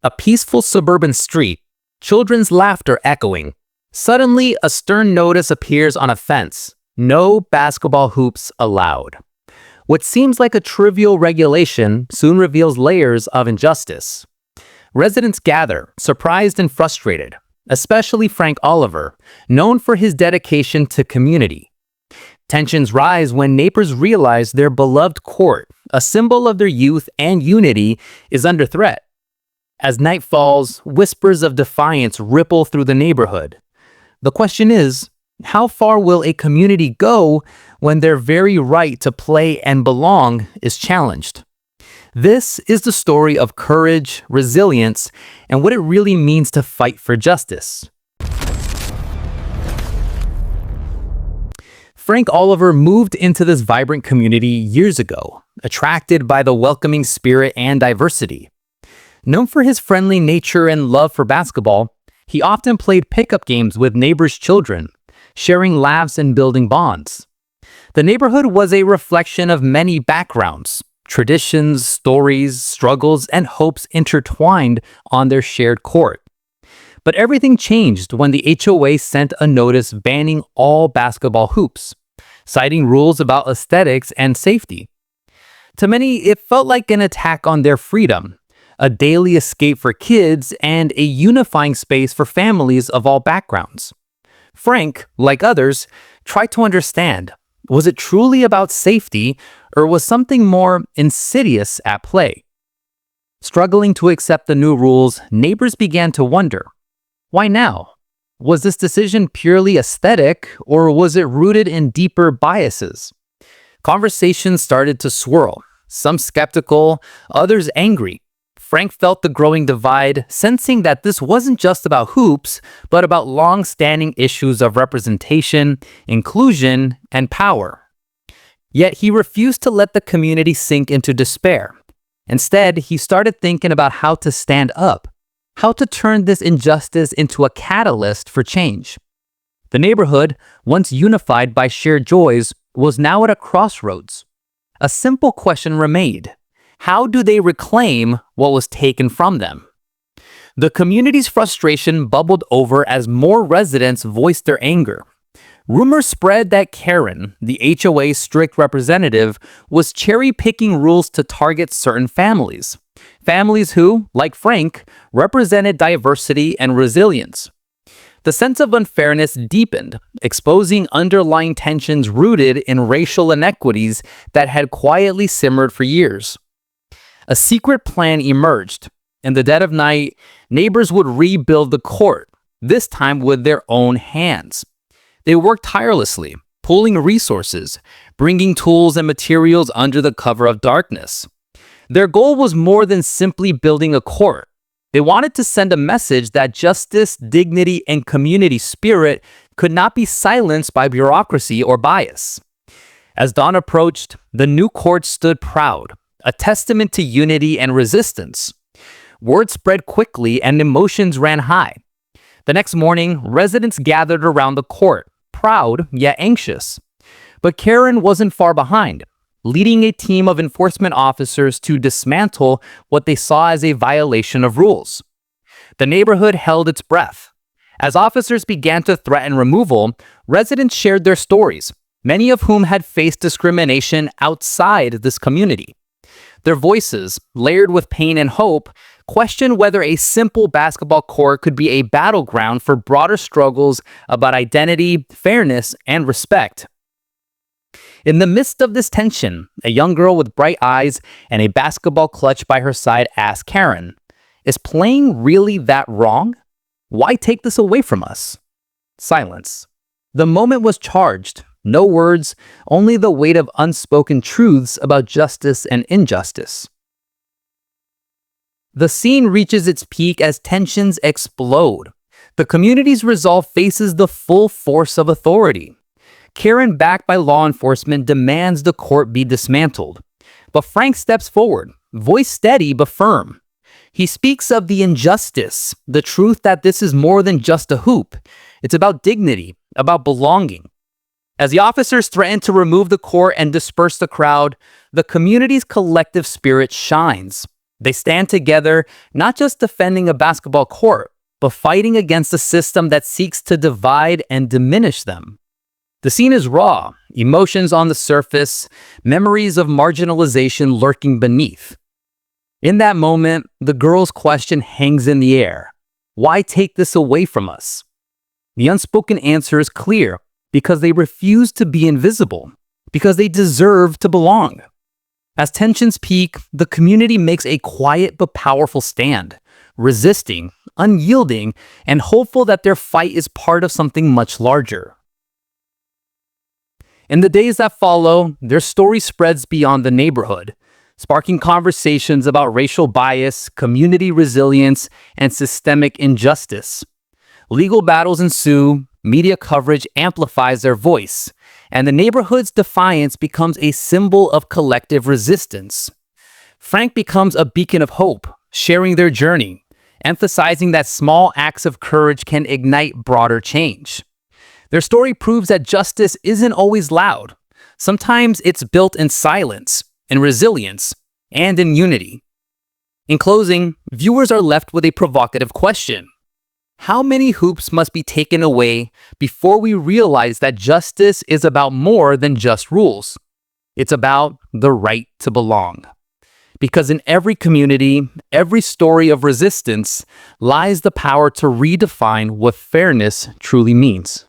A peaceful suburban street, children's laughter echoing. Suddenly, a stern notice appears on a fence. No basketball hoops allowed. What seems like a trivial regulation soon reveals layers of injustice. Residents gather, surprised and frustrated, especially Frank Oliver, known for his dedication to community. Tensions rise when neighbors realize their beloved court, a symbol of their youth and unity, is under threat. As night falls, whispers of defiance ripple through the neighborhood. The question is, how far will a community go when their very right to play and belong is challenged? This is the story of courage, resilience, and what it really means to fight for justice. Frank Oliver moved into this vibrant community years ago, attracted by the welcoming spirit and diversity. Known for his friendly nature and love for basketball, he often played pickup games with neighbors' children, sharing laughs and building bonds. The neighborhood was a reflection of many backgrounds, traditions, stories, struggles, and hopes intertwined on their shared court. But everything changed when the HOA sent a notice banning all basketball hoops, citing rules about aesthetics and safety. To many, it felt like an attack on their freedom, a daily escape for kids, and a unifying space for families of all backgrounds. Frank, like others, tried to understand, was it truly about safety, or was something more insidious at play? Struggling to accept the new rules, neighbors began to wonder, why now? Was this decision purely aesthetic, or was it rooted in deeper biases? Conversations started to swirl, some skeptical, others angry. Frank felt the growing divide, sensing that this wasn't just about hoops, but about long-standing issues of representation, inclusion, and power. Yet he refused to let the community sink into despair. Instead, he started thinking about how to stand up, how to turn this injustice into a catalyst for change. The neighborhood, once unified by shared joys, was now at a crossroads. A simple question remained. How do they reclaim what was taken from them? The community's frustration bubbled over as more residents voiced their anger. Rumors spread that Karen, the HOA's strict representative, was cherry-picking rules to target certain families. Families who, like Frank, represented diversity and resilience. The sense of unfairness deepened, exposing underlying tensions rooted in racial inequities that had quietly simmered for years. A secret plan emerged. In the dead of night, neighbors would rebuild the court, this time with their own hands. They worked tirelessly, pooling resources, bringing tools and materials under the cover of darkness. Their goal was more than simply building a court. They wanted to send a message that justice, dignity, and community spirit could not be silenced by bureaucracy or bias. As dawn approached, the new court stood proud, a testament to unity and resistance. Word spread quickly and emotions ran high. The next morning, residents gathered around the court, proud yet anxious. But Karen wasn't far behind, leading a team of enforcement officers to dismantle what they saw as a violation of rules. The neighborhood held its breath. As officers began to threaten removal, residents shared their stories, many of whom had faced discrimination outside this community. Their voices, layered with pain and hope, questioned whether a simple basketball court could be a battleground for broader struggles about identity, fairness, and respect. In the midst of this tension, a young girl with bright eyes and a basketball clutch by her side asked Karen, "Is playing really that wrong? Why take this away from us?" Silence. The moment was charged. No words, only the weight of unspoken truths about justice and injustice. The scene reaches its peak as tensions explode. The community's resolve faces the full force of authority. Karen, backed by law enforcement, demands the court be dismantled. But Frank steps forward, voice steady but firm. He speaks of the injustice, the truth that this is more than just a hoop. It's about dignity, about belonging. As the officers threaten to remove the court and disperse the crowd, the community's collective spirit shines. They stand together, not just defending a basketball court, but fighting against a system that seeks to divide and diminish them. The scene is raw, emotions on the surface, memories of marginalization lurking beneath. In that moment, the girl's question hangs in the air. Why take this away from us? The unspoken answer is clear: because they refuse to be invisible, because they deserve to belong. As tensions peak, the community makes a quiet but powerful stand, resisting, unyielding, and hopeful that their fight is part of something much larger. In the days that follow, their story spreads beyond the neighborhood, sparking conversations about racial bias, community resilience, and systemic injustice. Legal battles ensue, media coverage amplifies their voice, and the neighborhood's defiance becomes a symbol of collective resistance. Frank becomes a beacon of hope, sharing their journey, emphasizing that small acts of courage can ignite broader change. Their story proves that justice isn't always loud. Sometimes it's built in silence, in resilience, and in unity. In closing, viewers are left with a provocative question. How many hoops must be taken away before we realize that justice is about more than just rules? It's about the right to belong. Because in every community, every story of resistance lies the power to redefine what fairness truly means.